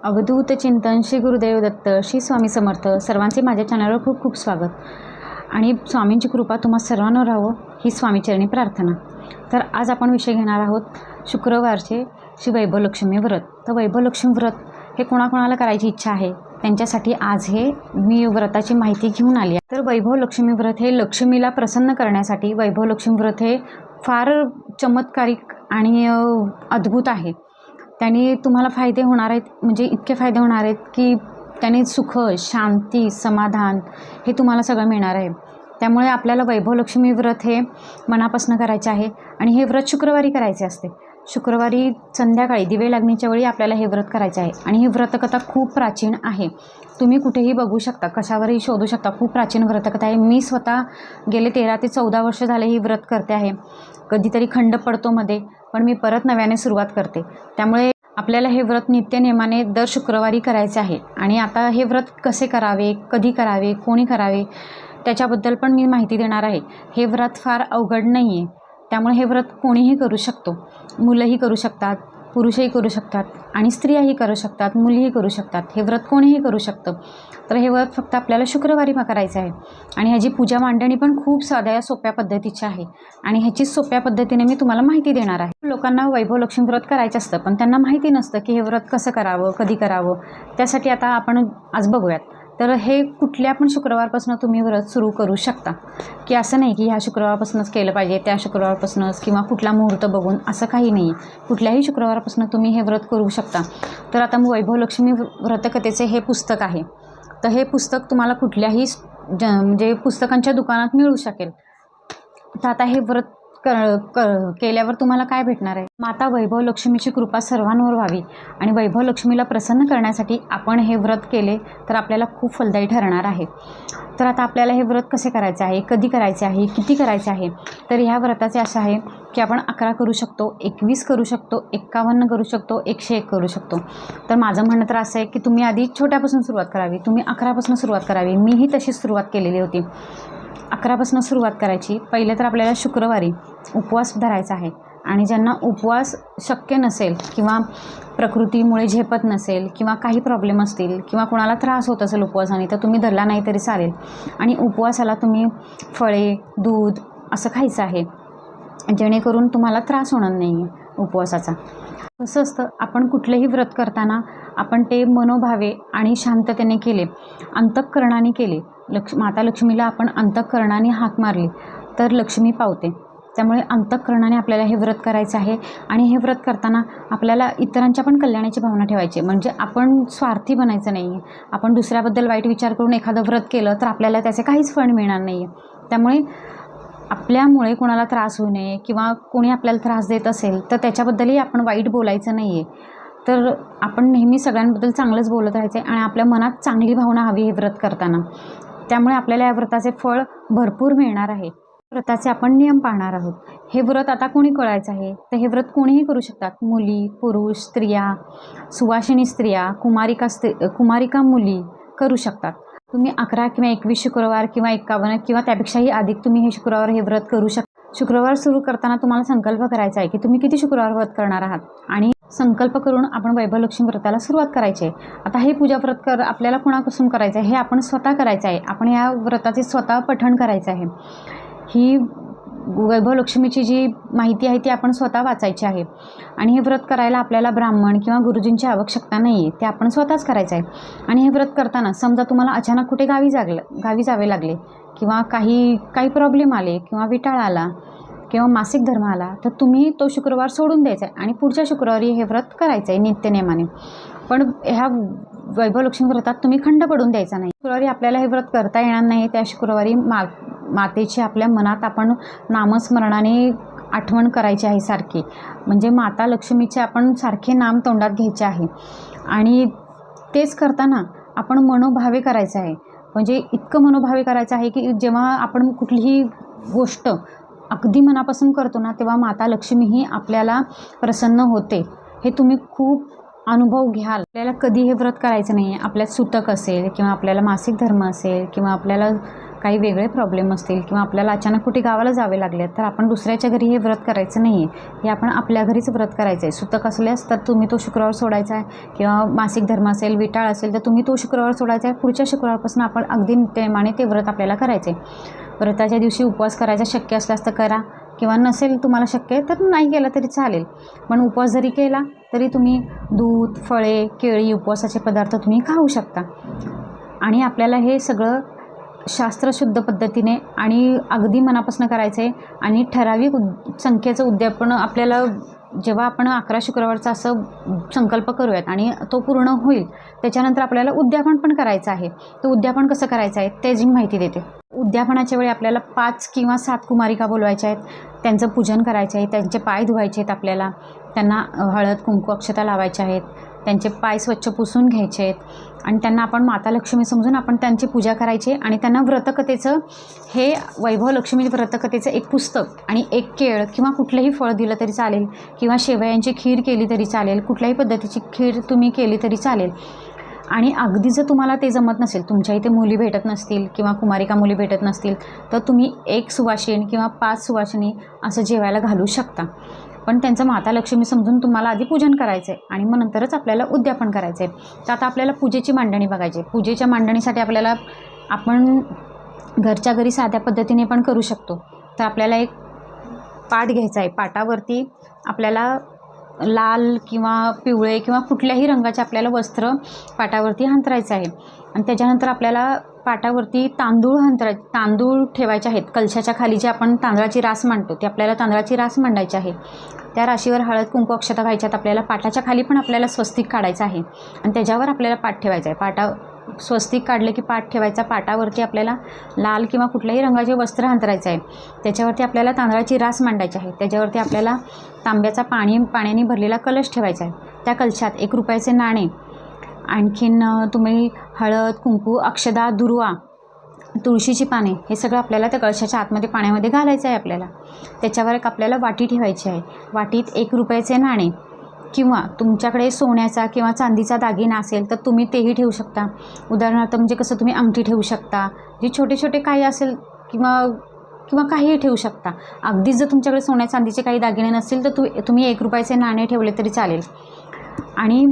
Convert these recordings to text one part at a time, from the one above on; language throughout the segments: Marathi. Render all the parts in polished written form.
अवधूत चिंतन श्री गुरुदेव दत्त श्री स्वामी समर्थ सर्वांचे माझ्या चॅनलवर खूप खूप स्वागत आणि स्वामींची कृपा तुम्हा सर्वांवर राहो ही स्वामीचरणी प्रार्थना। तर आज आपण विषय घेणार आहोत शुक्रवारचे श्री वैभवलक्ष्मी व्रत। तर वैभवलक्ष्मी व्रत हे कोणाकोणाला करायची इच्छा आहे त्यांच्यासाठी आज हे मी व्रताची माहिती घेऊन आली आहे। तर वैभवलक्ष्मी व्रत हे लक्ष्मीला प्रसन्न करण्यासाठी वैभवलक्ष्मी व्रत हे फार चमत्कारिक आणि अद्भुत आहे। त्याने तुम्हाला फायदे होणार आहेत, म्हणजे इतके फायदे होणार आहेत की त्याने सुख, शांती, समाधान हे तुम्हाला सगळं मिळणार आहे। त्यामुळे आपल्याला वैभवलक्ष्मी व्रत हे मनापासून करायचे आहे आणि हे व्रत शुक्रवारी करायचे असते। शुक्रवारी संध्याकाळी दिवे लागणीच्या वेळी आपल्याला हे व्रत करायचे आहे आणि ही व्रतकथा खूप प्राचीन आहे। तुम्ही कुठेही बघू शकता, कशावरही शोधू शकता, खूप प्राचीन व्रतकथा आहे। मी स्वतः गेले 13 ते 14 वर्ष झाले ही व्रत करते आहे। कधीतरी खंड पडतो मध्ये, पण मी परत नव्याने सुरुवात करते। त्यामुळे आपल्याला हे व्रत नित्यनेमाने दर शुक्रवारी करायचे आहे। आणि आता हे व्रत कसे करावे, कधी करावे, कोणी करावे त्याच्याबद्दल पण मी माहिती देणार आहे। हे व्रत फार अवघड नाही आहे, त्यामुळे हे व्रत कोणीही करू शकतो। मुलंही करू शकतात, पुरुषही करू शकतात आणि स्त्रियाही करू शकतात, मुलीही करू शकतात। हे व्रत कोणीही करू शकतं। तर हे व्रत फक्त आपल्याला शुक्रवारी करायचं आहे आणि ह्याची पूजा मांडणी पण खूप साध्या सोप्या पद्धतीची आहे आणि ह्याची सोप्या पद्धतीने मी तुम्हाला माहिती देणार आहे। लोकांना वैभवलक्ष्मी व्रत करायचं असतं, पण त्यांना माहिती नसतं की हे व्रत कसं करावं, कधी करावं। त्यासाठी आता आपण आज बघूयात। तर हे कुठल्या पण शुक्रवारपासून तुम्ही व्रत सुरू करू शकता, की असं नाही की ह्या शुक्रवारपासूनच केलं पाहिजे, त्या शुक्रवारपासूनच किंवा कुठला मुहूर्त बघून, असं काही नाही। कुठल्याही शुक्रवारपासून तुम्ही हे व्रत करू शकता। तर आता वैभवलक्ष्मी व्रतकथेचे हे पुस्तक आहे। तर हे पुस्तक तुम्हाला कुठल्याही म्हणजे पुस्तकांच्या दुकानात मिळू शकेल। तर आता हे व्रत केल्यावर तुम्हाला काय भेटणार आहे? माता वैभवलक्ष्मीची कृपा सर्वांवर व्हावी आणि वैभवलक्ष्मीला प्रसन्न करण्यासाठी आपण हे व्रत केले तर आपल्याला खूप फलदायी ठरणार आहे। तर आता आपल्याला हे व्रत कसे करायचे आहे, कधी करायचे आहे, किती करायचे आहे? तर ह्या व्रताचे असं आहे की आपण 11 करू शकतो, 21 करू शकतो, 51 करू शकतो, 101 करू शकतो। तर माझं म्हणणं तर असं आहे की तुम्ही आधी छोट्यापासून सुरुवात करावी, तुम्ही 11 पासून सुरुवात करावी। मीही तशीच सुरुवात केलेली होती, 11 पासून सुरुवात करायची। पहिले तर आपल्याला शुक्रवारी उपवास धरायचा आहे आणि ज्यांना उपवास शक्य नसेल किंवा प्रकृतीमुळे झेपत नसेल किंवा काही प्रॉब्लेम असतील किंवा कोणाला त्रास होत असेल उपवासाने, तर तुम्ही धरला नाही तरी चालेल। आणि उपवासाला तुम्ही फळे, दूध असं खायचं आहे, जेणेकरून तुम्हाला त्रास होणार नाही आहे उपवासाचा। कसं असतं, आपण कुठलेही व्रत करताना आपण ते मनोभावे आणि शांततेने केले, अंतःकरणाने केले, माता लक्ष्मीला आपण अंतःकरणाने हाक मारली तर लक्ष्मी पावते। त्यामुळे अंतःकरणाने आपल्याला हे व्रत करायचं आहे आणि हे व्रत करताना आपल्याला इतरांच्या पण कल्याणाची भावना ठेवायची, म्हणजे आपण स्वार्थी बनायचं नाही आहे। आपण दुसऱ्याबद्दल वाईट विचार करून एखादं व्रत केलं तर आपल्याला त्याचे काहीच फळ मिळणार नाही आहे। त्यामुळे आपल्यामुळे कोणाला त्रास होऊ नये किंवा कोणी आपल्याला त्रास देत असेल तर त्याच्याबद्दलही आपण वाईट बोलायचं नाही आहे। तर आपण नेहमी सगळ्यांबद्दल चांगलंच बोलत राहायचं आहे आणि आपल्या मनात चांगली भावना हवी हे व्रत करताना। त्यामुळे आपल्याला या व्रताचे फळ भरपूर मिळणार आहे। व्रताचे आपण नियम पाळणार आहोत। हे व्रत आता कोणी करायचं आहे, तर हे व्रत कोणीही करू शकतात। मुली, पुरुष, स्त्रिया, सुवासिनी स्त्रिया, कुमारिका मुली करू शकतात। तुम्ही 11 किंवा 21 शुक्रवार किंवा 51 किंवा त्यापेक्षाही अधिक तुम्ही हे शुक्रवार हे व्रत करू शकता। शुक्रवार सुरू करताना तुम्हाला संकल्प करायचा आहे की तुम्ही किती शुक्रवार व्रत करणार आहात आणि संकल्प करून आपण वैभवलक्ष्मी व्रताला सुरुवात करायची आहे। आता हे पूजा व्रत आपल्याला कोणापासून करायचं आहे, हे आपण स्वतः करायचं आहे। आपण या व्रताचे स्वतः पठण करायचं आहे। ही वैभवलक्ष्मीची जी माहिती आहे ती आपण स्वतः वाचायची आहे आणि हे व्रत करायला आपल्याला ब्राह्मण किंवा गुरुजींची आवश्यकता नाही आहे, ते आपण स्वतःच करायचं आहे। आणि हे व्रत करताना समजा तुम्हाला अचानक कुठे गावी जावे लागले किंवा काही प्रॉब्लेम आले किंवा विटाळ आला किंवा मासिक धर्म आला, तर तुम्ही तो शुक्रवार सोडून द्यायचा आहे आणि पुढच्या शुक्रवारी हे व्रत करायचं आहे नित्यनेमाने। पण ह्या वैभवलक्ष्मी व्रतात तुम्ही खंड पडून द्यायचा नाही। शुक्रवारी आपल्याला हे व्रत करता येणार नाही, त्या शुक्रवारी मातेची आपल्या मनात आपण नामस्मरणाने आठवण करायची आहे सारखी, म्हणजे माता लक्ष्मीचे आपण सारखे नाम तोंडात घ्यायचे आहे आणि तेच करताना आपण मनोभावे करायचं आहे। म्हणजे इतकं मनोभावे करायचं आहे की जेव्हा आपण कुठलीही गोष्ट अगदी मनापासून करतो ना, तेव्हा माता लक्ष्मीही आपल्याला प्रसन्न होते। हे तुम्ही खूप अनुभव घ्याल। आपल्याला कधी हे व्रत करायचं नाही आहे, आपल्यात सुतक असेल किंवा आपल्याला मासिक धर्म असेल किंवा आपल्याला काही वेगळे प्रॉब्लेम असतील किंवा आपल्याला अचानक कुठे गावाला जावे लागले तर आपण दुसऱ्याच्या घरी हे व्रत करायचं नाही आहे. हे आपण आपल्या घरीच व्रत करायचं आहे. सुतक असल्यास तर तुम्ही तो शुक्रवार सोडायचा आहे किंवा मासिक धर्म असेल, विटाळ असेल तर तुम्ही तो शुक्रवार सोडायचा आहे. पुढच्या शुक्रवारपासून आपण अगदी नित्यनेमाने ते व्रत आपल्याला करायचे. व्रताच्या दिवशी उपवास करायचा शक्य असल्यास तर करा किंवा नसेल तुम्हाला शक्य तर नाही केला तरी चालेल. पण उपवास जरी केला तरी तुम्ही दूध, फळे, केळी, उपवासाचे पदार्थ तुम्ही खाऊ शकता. आणि आपल्याला हे सगळं शास्त्रशुद्ध पद्धतीने आणि अगदी मनापासून करायचं आहे. आणि ठराविक संख्येचं उद्यापन आपल्याला जेव्हा आपण 11 शुक्रवारचा असं संकल्प करूयात आणि तो पूर्ण होईल त्याच्यानंतर आपल्याला उद्यापन पण करायचं आहे. तो उद्यापन कसं करायचं आहे त्याची माहिती देते. उद्यापनाच्या वेळी आपल्याला 5 किंवा 7 कुमारिका बोलवायच्या आहेत. त्यांचं पूजन करायचं आहे. त्यांचे पाय धुवायचे आहेत आपल्याला. त्यांना हळद, कुंकू, अक्षता लावायच्या आहेत. त्यांचे पाय स्वच्छ पुसून घ्यायचे आहेत आणि त्यांना आपण माता लक्ष्मी समजून आपण त्यांची पूजा करायची. आणि त्यांना व्रतकथेचं हे वैभव लक्ष्मी व्रतकथेचं एक पुस्तक आणि एक केळ किंवा कुठलंही फळ दिलं तरी चालेल किंवा शेवयांची खीर केली तरी चालेल. कुठल्याही पद्धतीची खीर तुम्ही केली तरी चालेल. आणि अगदी जर तुम्हाला ते जमत नसेल, तुमच्या इथे मुली भेटत नसतील किंवा कुमारिका मुली भेटत नसतील तर तुम्ही 1 सुवासिनी किंवा 5 सुवासिनी असं जेवायला घालू शकता. पण त्यांचं माता लक्ष्मी समजून तुम्हाला आधी पूजन करायचं आहे आणि मग नंतरच आपल्याला उद्यापन करायचं आहे. तर आता आपल्याला पूजेची मांडणी बघायची. पूजेच्या मांडणीसाठी आपल्याला आपण घरच्या घरी साध्या पद्धतीने पण करू शकतो. तर आपल्याला एक पाट घ्यायचा आहे. पाटावरती आपल्याला लाल किंवा पिवळे किंवा कुठल्याही रंगाचे आपल्याला वस्त्र पाटावरती अंथरायचं आहे. आणि त्याच्यानंतर आपल्याला पाटावरती तांदूळ ठेवायचे आहेत. कलशाच्या खाली जे आपण तांदळाची रास मांडतो ते आपल्याला तांदळाची रास मांडायची आहे. त्या राशीवर हळद, कुंकू, अक्षता व्हायच्यात. आपल्याला पाटाच्या खाली पण आपल्याला स्वस्तिक काढायचं आहे आणि त्याच्यावर आपल्याला पाट ठेवायचा आहे. स्वस्तिक काढले की पाट ठेवायचा. पाटावरती आपल्याला लाल किंवा कुठल्याही रंगाचे वस्त्र अंथरायचं आहे. त्याच्यावरती आपल्याला तांदळाची रास मांडायची आहे. त्याच्यावरती आपल्याला तांब्याचा पाण्याने भरलेला कलश ठेवायचा आहे. त्या कलशात 1 रुपयाचे नाणे, आणखीन तुम्ही हळद, कुंकू, अक्षदा, दुर्वा, तुळशीची पाने हे सगळं आपल्याला त्या कळशाच्या आतमध्ये पाण्यामध्ये घालायचं आहे. आपल्याला त्याच्यावर एक आपल्याला वाटी ठेवायची आहे. वाटीत 1 रुपयाचे नाणे किंवा तुमच्याकडे सोन्याचा किंवा चांदीचा दागिना असेल तर तुम्ही तेही ठेवू शकता. उदाहरणार्थ म्हणजे कसं तुम्ही अंगठी ठेवू शकता, जे छोटे छोटे काही असेल किंवा काहीही ठेवू शकता. अगदीच जर तुमच्याकडे सोन्या चांदीचे काही दागिने नसतील तर तुम्ही 1 रुपयाचे नाणे ठेवले तरी चालेल. आणि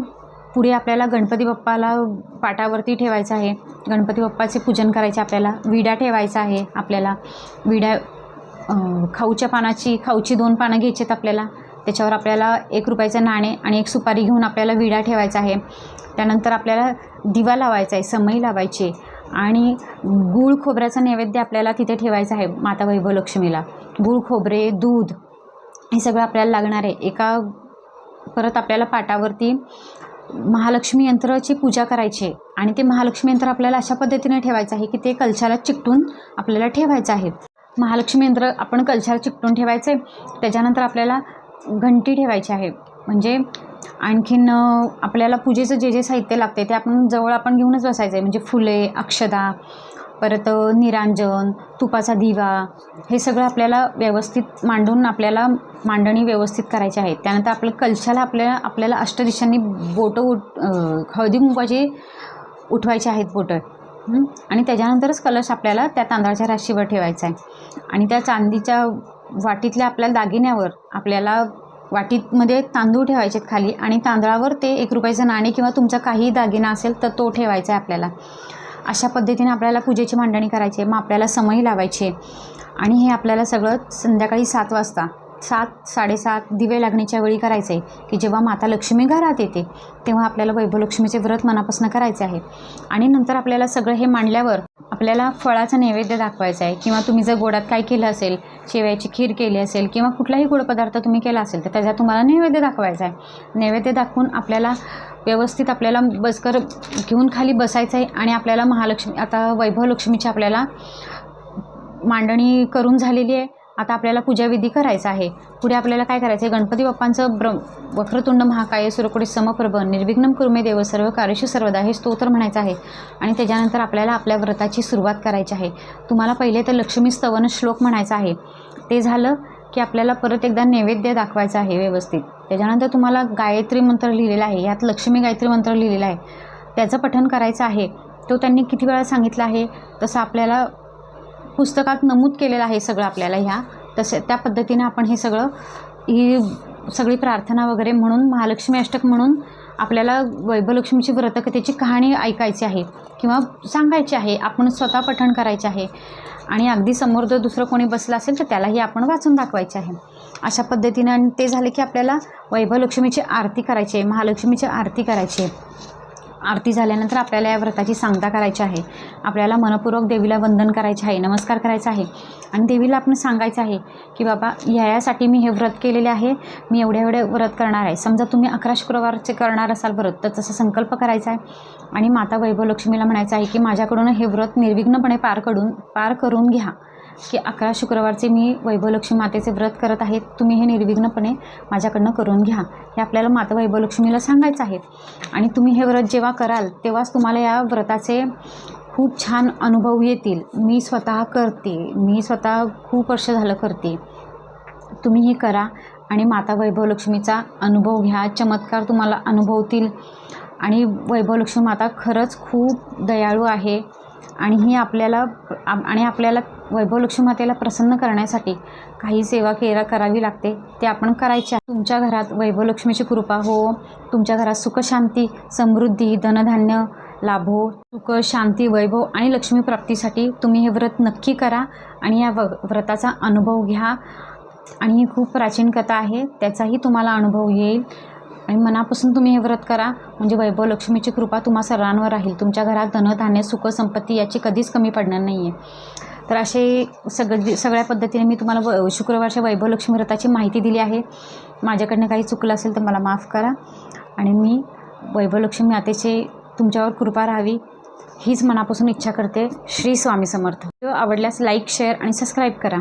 पुढे आपल्याला गणपती बाप्पाला पाटावरती ठेवायचं आहे. गणपती बाप्पाचे पूजन करायचे. आपल्याला विडा ठेवायचा आहे. आपल्याला विडा खाऊची 2 पानं घ्यायची आहेत आपल्याला. त्याच्यावर आपल्याला 1 रुपयाचं नाणे आणि 1 सुपारी घेऊन आपल्याला विडा ठेवायचा आहे. त्यानंतर आपल्याला दिवा लावायचा आहे, समई लावायची आणि गूळ खोबऱ्याचा नैवेद्य आपल्याला तिथे ठेवायचा आहे माता वैभव लक्ष्मीला. गूळ खोबरे, दूध हे सगळं आपल्याला लागणार आहे. परत आपल्याला पाटावरती महालक्ष्मी यंत्राची पूजा करायची आहे आणि ते महालक्ष्मी यंत्र आपल्याला अशा पद्धतीने ठेवायचं आहे की ते कलशाला चिकटून आपल्याला ठेवायचं आहे. महालक्ष्मी यंत्र आपण कलशाला चिकटून ठेवायचं आहे. त्याच्यानंतर आपल्याला घंटी ठेवायची आहे. म्हणजे आणखीन आपल्याला पूजेचं जे साहित्य लागते ते आपण घेऊनच बसायचं आहे. म्हणजे फुले, अक्षदा, परत निरांजन, तुपाचा दिवा हे सगळं आपल्याला व्यवस्थित मांडून आपल्याला मांडणी व्यवस्थित करायची आहे. त्यानंतर आपल्या कलशाला आपल्याला अष्टदिशांनी हळदी कुंकवाची उठवायचे आहेत बोटं. आणि त्याच्यानंतरच कलश आपल्याला त्या तांदळाच्या राशीवर ठेवायचा आहे. आणि त्या चांदीच्या वाटीतल्या आपल्या दागिन्यावर आपल्याला वाटीमध्ये तांदूळ ठेवायचे आहेत खाली आणि तांदळावर ते 1 रुपयाचं नाणे किंवा तुमचा काही दागिना असेल तर तो ठेवायचा आहे आपल्याला. अशा पद्धतीने आपल्याला पूजेची मांडणी करायची आहे. मग आपल्याला समई लावायची आहे आणि हे आपल्याला सगळं संध्याकाळी 7 वाजता 7-7:30 दिवे लागण्याच्या वेळी करायचं आहे की जेव्हा माता लक्ष्मी घरात येते तेव्हा आपल्याला वैभवलक्ष्मीचे व्रत मनापासून करायचे आहे. आणि नंतर आपल्याला सगळं हे मांडल्यावर आपल्याला फळाचं नैवेद्य दाखवायचं आहे किंवा तुम्ही जर गोडात काय केलं असेल, शेवयाची खीर केली असेल किंवा कुठलाही गोड पदार्थ तुम्ही केला असेल तर त्याचा तुम्हाला नैवेद्य दाखवायचा आहे. नैवेद्य दाखवून आपल्याला व्यवस्थित आपल्याला बसकर घेऊन खाली बसायचं आहे. आणि आपल्याला आता वैभवलक्ष्मीची आपल्याला मांडणी करून झालेली आहे. आता आपल्याला पूजाविधी करायचा आहे. पुढे आपल्याला काय करायचं आहे, गणपती बाप्पांचं वक्रतुंड महाकाय सूर्यकोटी समप्रभ निर्विघ्नं कुरु मे देव सर्व कार्येषु सर्वदा हे स्तोत्र म्हणायचं आहे. आणि त्याच्यानंतर आपल्याला आपल्या व्रताची सुरुवात करायची आहे. तुम्हाला पहिले तर लक्ष्मी स्तवन श्लोक म्हणायचा आहे. ते झालं की आपल्याला परत एकदा नैवेद्य दाखवायचा आहे व्यवस्थित. त्याच्यानंतर तुम्हाला गायत्री मंत्र लिहिलेला आहे. यात लक्ष्मी गायत्री मंत्र लिहिलेला आहे. त्याचं पठण करायचं आहे. तो त्यांनी किती वेळा सांगितलं आहे तसं आपल्याला पुस्तकात नमूद केलेलं आहे सगळं आपल्याला ह्या तसे त्या पद्धतीने आपण हे सगळं ही सगळी प्रार्थना वगैरे म्हणून महालक्ष्मी अष्टक म्हणून आपल्याला वैभवलक्ष्मीची व्रतकथेची कहाणी ऐकायची आहे किंवा सांगायची आहे, आपण स्वतः पठण करायचे आहे आणि अगदी समोर जर दुसरं कोणी बसलं असेल तर त्यालाही आपण वाचून दाखवायचे आहे. अशा पद्धतीनं आणि ते झाले की आपल्याला वैभवलक्ष्मीची आरती करायची आहे, महालक्ष्मीची आरती करायची आहे. आरती झाल्यानंतर आपल्याला या व्रताची सांगता करायची आहे, आपल्याला मनपूर्वक देवीला वंदन करायचे आहे, नमस्कार करायचा आहे आणि देवीला आपण सांगायचं आहे की बाबा यासाठी मी हे व्रत केलेले आहे, मी एवढे व्रत करणार आहे. समजा तुम्ही 11 शुक्रवारचे करणार असाल व्रत तर तसा संकल्प करायचा आहे आणि माता वैभवलक्ष्मीला म्हणायचं आहे की माझ्याकडून हे व्रत निर्विघ्नपणे पार करून घ्या की 11 शुक्रवारचे मी वैभवलक्ष्मी मातेचे व्रत करत आहे, तुम्ही हे निर्विघ्नपणे माझ्याकडनं करून घ्या, हे आपल्याला माता वैभवलक्ष्मीला सांगायचं आहे. आणि तुम्ही हे व्रत जेव्हा कराल तेव्हाच तुम्हाला या व्रताचे खूप छान अनुभव येतील. मी स्वतः करते, मी स्वतः खूप वर्ष झालं करते, तुम्ही हे करा आणि माता वैभवलक्ष्मीचा अनुभव घ्या, चमत्कार तुम्हाला अनुभवतील. आणि वैभवलक्ष्मी माता खरंच खूप दयाळू आहे आणि आपल्याला वैभवलक्ष्मी मातेला प्रसन्न करण्यासाठी काही सेवा करावी लागते, ते आपण करायचे. तुमच्या घरात वैभवलक्ष्मीची कृपा हो, तुमच्या घरात सुख शांती समृद्धी धनधान्य लाभो, सुख शांती वैभव आणि लक्ष्मी प्राप्तीसाठी तुम्ही हे व्रत नक्की करा आणि या व्रताचा अनुभव घ्या. आणि ही खूप प्राचीन कथा आहे, त्याचाही तुम्हाला अनुभव येईल आणि मनापासून तुम्ही हे व्रत करा म्हणजे वैभवलक्ष्मीची कृपा तुम्हा सर्वांवर राहील. तुमच्या घरात धनधान्य सुख संपत्ती याची कधीच कमी पडणार नाही आहे. तर असे सगळ्या पद्धतीने मी तुम्हाला शुक्रवारच्या वैभवलक्ष्मी व्रताची माहिती दिली आहे. माझ्याकडनं काही चुकलं असेल तर मला माफ करा आणि मी वैभवलक्ष्मी मातेचे तुमच्यावर कृपा राहावी हीच मनापासून इच्छा करते. श्री स्वामी समर्थ. व्हिडिओ आवडल्यास लाईक शेअर आणि सबस्क्राईब करा.